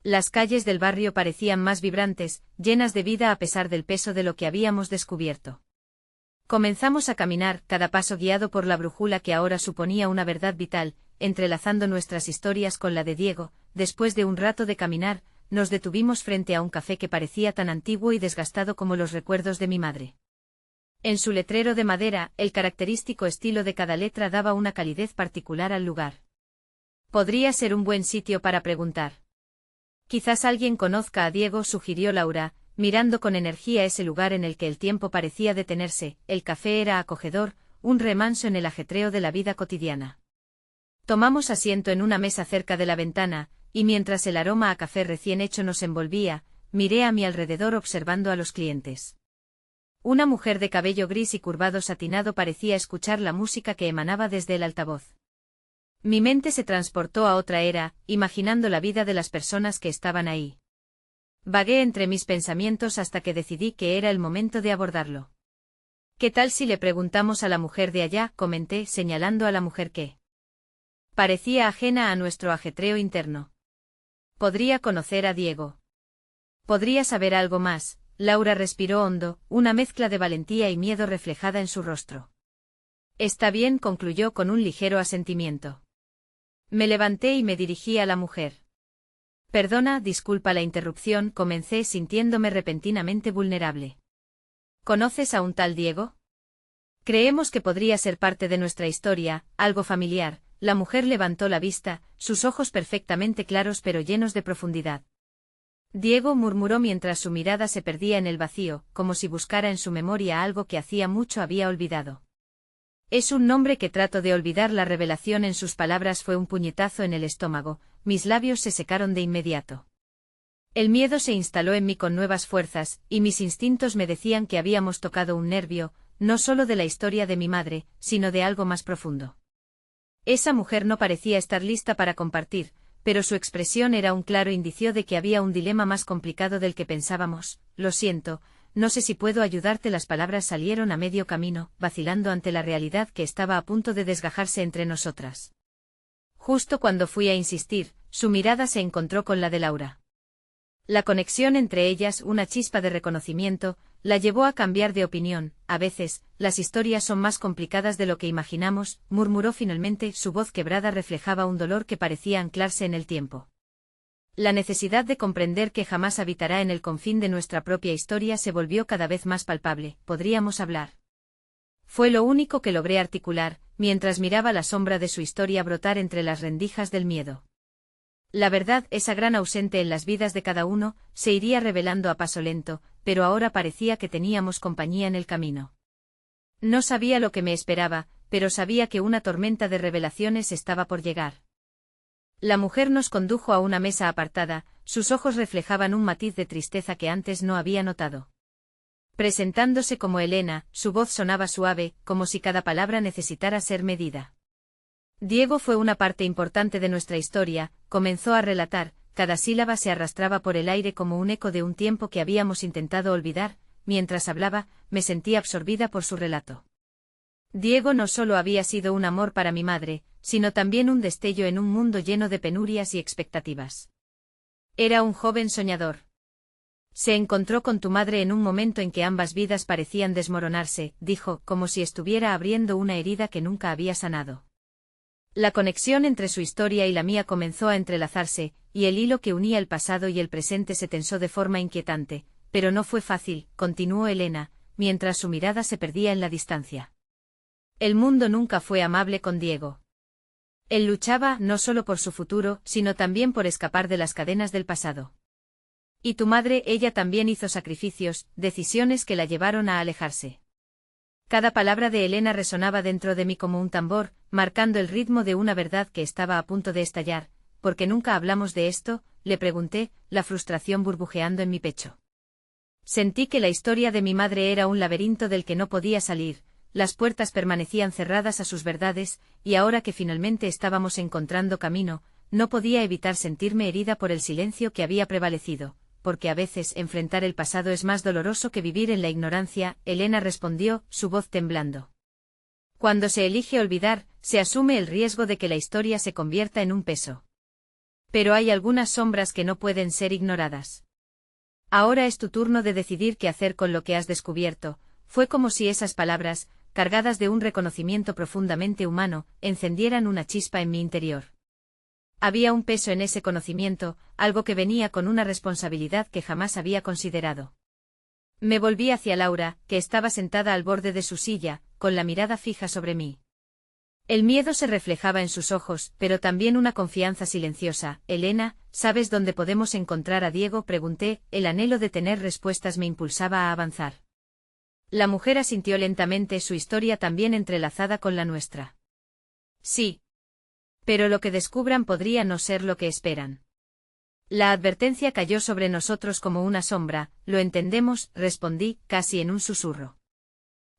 Las calles del barrio parecían más vibrantes, llenas de vida a pesar del peso de lo que habíamos descubierto. Comenzamos a caminar, cada paso guiado por la brújula que ahora suponía una verdad vital, entrelazando nuestras historias con la de Diego. Después de un rato de caminar, nos detuvimos frente a un café que parecía tan antiguo y desgastado como los recuerdos de mi madre. En su letrero de madera, el característico estilo de cada letra daba una calidez particular al lugar. Podría ser un buen sitio para preguntar. Quizás alguien conozca a Diego, sugirió Laura, mirando con energía ese lugar en el que el tiempo parecía detenerse. El café era acogedor, un remanso en el ajetreo de la vida cotidiana. Tomamos asiento en una mesa cerca de la ventana, y mientras el aroma a café recién hecho nos envolvía, miré a mi alrededor observando a los clientes. Una mujer de cabello gris y curvado satinado parecía escuchar la música que emanaba desde el altavoz. Mi mente se transportó a otra era, imaginando la vida de las personas que estaban ahí. Vagué entre mis pensamientos hasta que decidí que era el momento de abordarlo. ¿Qué tal si le preguntamos a la mujer de allá?, comenté, señalando a la mujer que parecía ajena a nuestro ajetreo interno. Podría conocer a Diego. Podría saber algo más. Laura respiró hondo, una mezcla de valentía y miedo reflejada en su rostro. Está bien, concluyó con un ligero asentimiento. Me levanté y me dirigí a la mujer. Perdona, disculpa la interrupción, comencé sintiéndome repentinamente vulnerable. ¿Conoces a un tal Diego? Creemos que podría ser parte de nuestra historia, algo familiar. La mujer levantó la vista, sus ojos perfectamente claros pero llenos de profundidad. Diego, murmuró mientras su mirada se perdía en el vacío, como si buscara en su memoria algo que hacía mucho había olvidado. Es un nombre que trato de olvidar. La revelación en sus palabras fue un puñetazo en el estómago, mis labios se secaron de inmediato. El miedo se instaló en mí con nuevas fuerzas, y mis instintos me decían que habíamos tocado un nervio, no solo de la historia de mi madre, sino de algo más profundo. Esa mujer no parecía estar lista para compartir, pero su expresión era un claro indicio de que había un dilema más complicado del que pensábamos. Lo siento, no sé si puedo ayudarte. Las palabras salieron a medio camino, vacilando ante la realidad que estaba a punto de desgajarse entre nosotras. Justo cuando fui a insistir, su mirada se encontró con la de Laura. La conexión entre ellas, una chispa de reconocimiento, la llevó a cambiar de opinión. A veces, las historias son más complicadas de lo que imaginamos, murmuró finalmente, su voz quebrada reflejaba un dolor que parecía anclarse en el tiempo. La necesidad de comprender que jamás habitará en el confín de nuestra propia historia se volvió cada vez más palpable. ¿Podríamos hablar? Fue lo único que logré articular, mientras miraba la sombra de su historia brotar entre las rendijas del miedo. La verdad, esa gran ausente en las vidas de cada uno, se iría revelando a paso lento, pero ahora parecía que teníamos compañía en el camino. No sabía lo que me esperaba, pero sabía que una tormenta de revelaciones estaba por llegar. La mujer nos condujo a una mesa apartada, sus ojos reflejaban un matiz de tristeza que antes no había notado. Presentándose como Elena, su voz sonaba suave, como si cada palabra necesitara ser medida. Diego fue una parte importante de nuestra historia, comenzó a relatar, cada sílaba se arrastraba por el aire como un eco de un tiempo que habíamos intentado olvidar. Mientras hablaba, me sentí absorbida por su relato. Diego no solo había sido un amor para mi madre, sino también un destello en un mundo lleno de penurias y expectativas. Era un joven soñador. Se encontró con tu madre en un momento en que ambas vidas parecían desmoronarse, dijo, como si estuviera abriendo una herida que nunca había sanado. La conexión entre su historia y la mía comenzó a entrelazarse, y el hilo que unía el pasado y el presente se tensó de forma inquietante, pero no fue fácil, continuó Elena, mientras su mirada se perdía en la distancia. El mundo nunca fue amable con Diego. Él luchaba no solo por su futuro, sino también por escapar de las cadenas del pasado. Y tu madre, ella también hizo sacrificios, decisiones que la llevaron a alejarse. Cada palabra de Elena resonaba dentro de mí como un tambor, marcando el ritmo de una verdad que estaba a punto de estallar. ¿Por qué nunca hablamos de esto?, le pregunté, la frustración burbujeando en mi pecho. Sentí que la historia de mi madre era un laberinto del que no podía salir, las puertas permanecían cerradas a sus verdades, y ahora que finalmente estábamos encontrando camino, no podía evitar sentirme herida por el silencio que había prevalecido. Porque a veces enfrentar el pasado es más doloroso que vivir en la ignorancia, Elena respondió, su voz temblando. Cuando se elige olvidar, se asume el riesgo de que la historia se convierta en un peso. Pero hay algunas sombras que no pueden ser ignoradas. Ahora es tu turno de decidir qué hacer con lo que has descubierto. Fue como si esas palabras, cargadas de un reconocimiento profundamente humano, encendieran una chispa en mi interior. Había un peso en ese conocimiento, algo que venía con una responsabilidad que jamás había considerado. Me volví hacia Laura, que estaba sentada al borde de su silla, con la mirada fija sobre mí. El miedo se reflejaba en sus ojos, pero también una confianza silenciosa. Elena, ¿sabes dónde podemos encontrar a Diego?, pregunté, el anhelo de tener respuestas me impulsaba a avanzar. La mujer asintió lentamente, su historia también entrelazada con la nuestra. Sí. Pero lo que descubran podría no ser lo que esperan. La advertencia cayó sobre nosotros como una sombra, lo entendemos, respondí, casi en un susurro.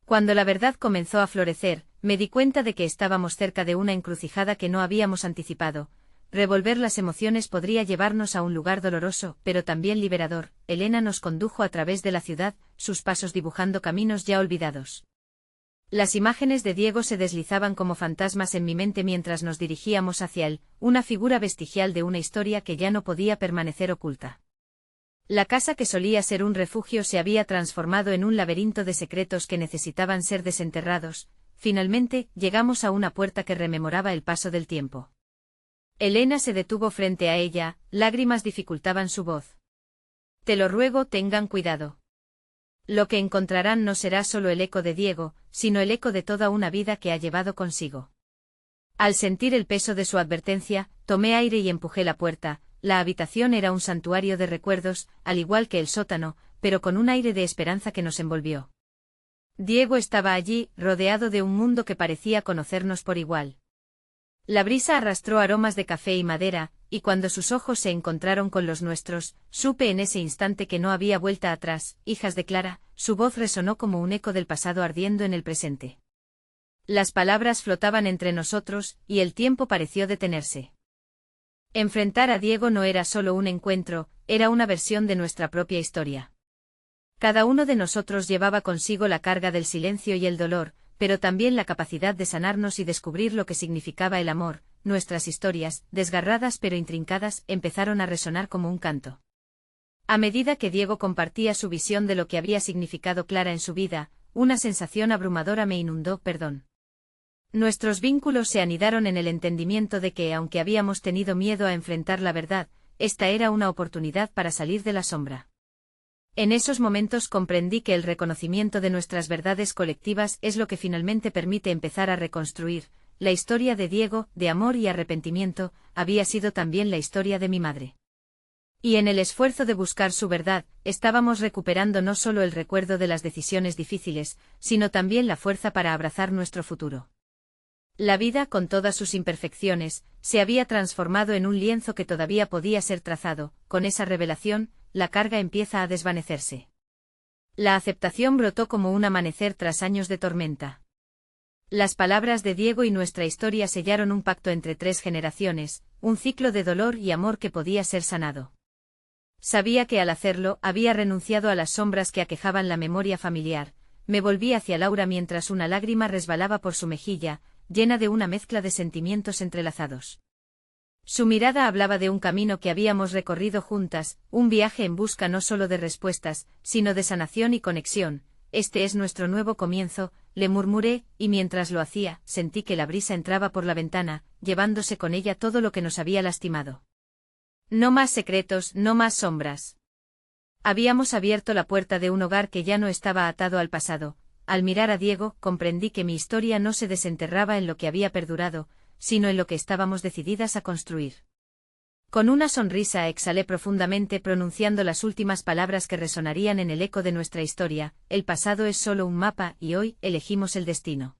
Cuando la verdad comenzó a florecer, me di cuenta de que estábamos cerca de una encrucijada que no habíamos anticipado. Revolver las emociones podría llevarnos a un lugar doloroso, pero también liberador. Elena nos condujo a través de la ciudad, sus pasos dibujando caminos ya olvidados. Las imágenes de Diego se deslizaban como fantasmas en mi mente mientras nos dirigíamos hacia él, una figura vestigial de una historia que ya no podía permanecer oculta. La casa que solía ser un refugio se había transformado en un laberinto de secretos que necesitaban ser desenterrados. Finalmente, llegamos a una puerta que rememoraba el paso del tiempo. Elena se detuvo frente a ella, lágrimas dificultaban su voz. Te lo ruego, tengan cuidado. Lo que encontrarán no será solo el eco de Diego, sino el eco de toda una vida que ha llevado consigo. Al sentir el peso de su advertencia, tomé aire y empujé la puerta. La habitación era un santuario de recuerdos, al igual que el sótano, pero con un aire de esperanza que nos envolvió. Diego estaba allí, rodeado de un mundo que parecía conocernos por igual. La brisa arrastró aromas de café y madera, y cuando sus ojos se encontraron con los nuestros, supe en ese instante que no había vuelta atrás. Hijas de Clara, su voz resonó como un eco del pasado ardiendo en el presente. Las palabras flotaban entre nosotros, y el tiempo pareció detenerse. Enfrentar a Diego no era solo un encuentro, era una versión de nuestra propia historia. Cada uno de nosotros llevaba consigo la carga del silencio y el dolor, pero también la capacidad de sanarnos y descubrir lo que significaba el amor. Nuestras historias, desgarradas pero intrincadas, empezaron a resonar como un canto. A medida que Diego compartía su visión de lo que había significado Clara en su vida, una sensación abrumadora me inundó, perdón. Nuestros vínculos se anidaron en el entendimiento de que, aunque habíamos tenido miedo a enfrentar la verdad, esta era una oportunidad para salir de la sombra. En esos momentos comprendí que el reconocimiento de nuestras verdades colectivas es lo que finalmente permite empezar a reconstruir. La historia de Diego, de amor y arrepentimiento, había sido también la historia de mi madre. Y en el esfuerzo de buscar su verdad, estábamos recuperando no solo el recuerdo de las decisiones difíciles, sino también la fuerza para abrazar nuestro futuro. La vida, con todas sus imperfecciones, se había transformado en un lienzo que todavía podía ser trazado. Con esa revelación, la carga empieza a desvanecerse. La aceptación brotó como un amanecer tras años de tormenta. Las palabras de Diego y nuestra historia sellaron un pacto entre 3 generaciones, un ciclo de dolor y amor que podía ser sanado. Sabía que al hacerlo, había renunciado a las sombras que aquejaban la memoria familiar. Me volví hacia Laura mientras una lágrima resbalaba por su mejilla, llena de una mezcla de sentimientos entrelazados. Su mirada hablaba de un camino que habíamos recorrido juntas, un viaje en busca no solo de respuestas, sino de sanación y conexión. Este es nuestro nuevo comienzo, le murmuré, y mientras lo hacía, sentí que la brisa entraba por la ventana, llevándose con ella todo lo que nos había lastimado. No más secretos, no más sombras. Habíamos abierto la puerta de un hogar que ya no estaba atado al pasado. Al mirar a Diego, comprendí que mi historia no se desenterraba en lo que había perdurado, sino en lo que estábamos decididas a construir. Con una sonrisa exhalé profundamente pronunciando las últimas palabras que resonarían en el eco de nuestra historia: el pasado es solo un mapa y hoy elegimos el destino.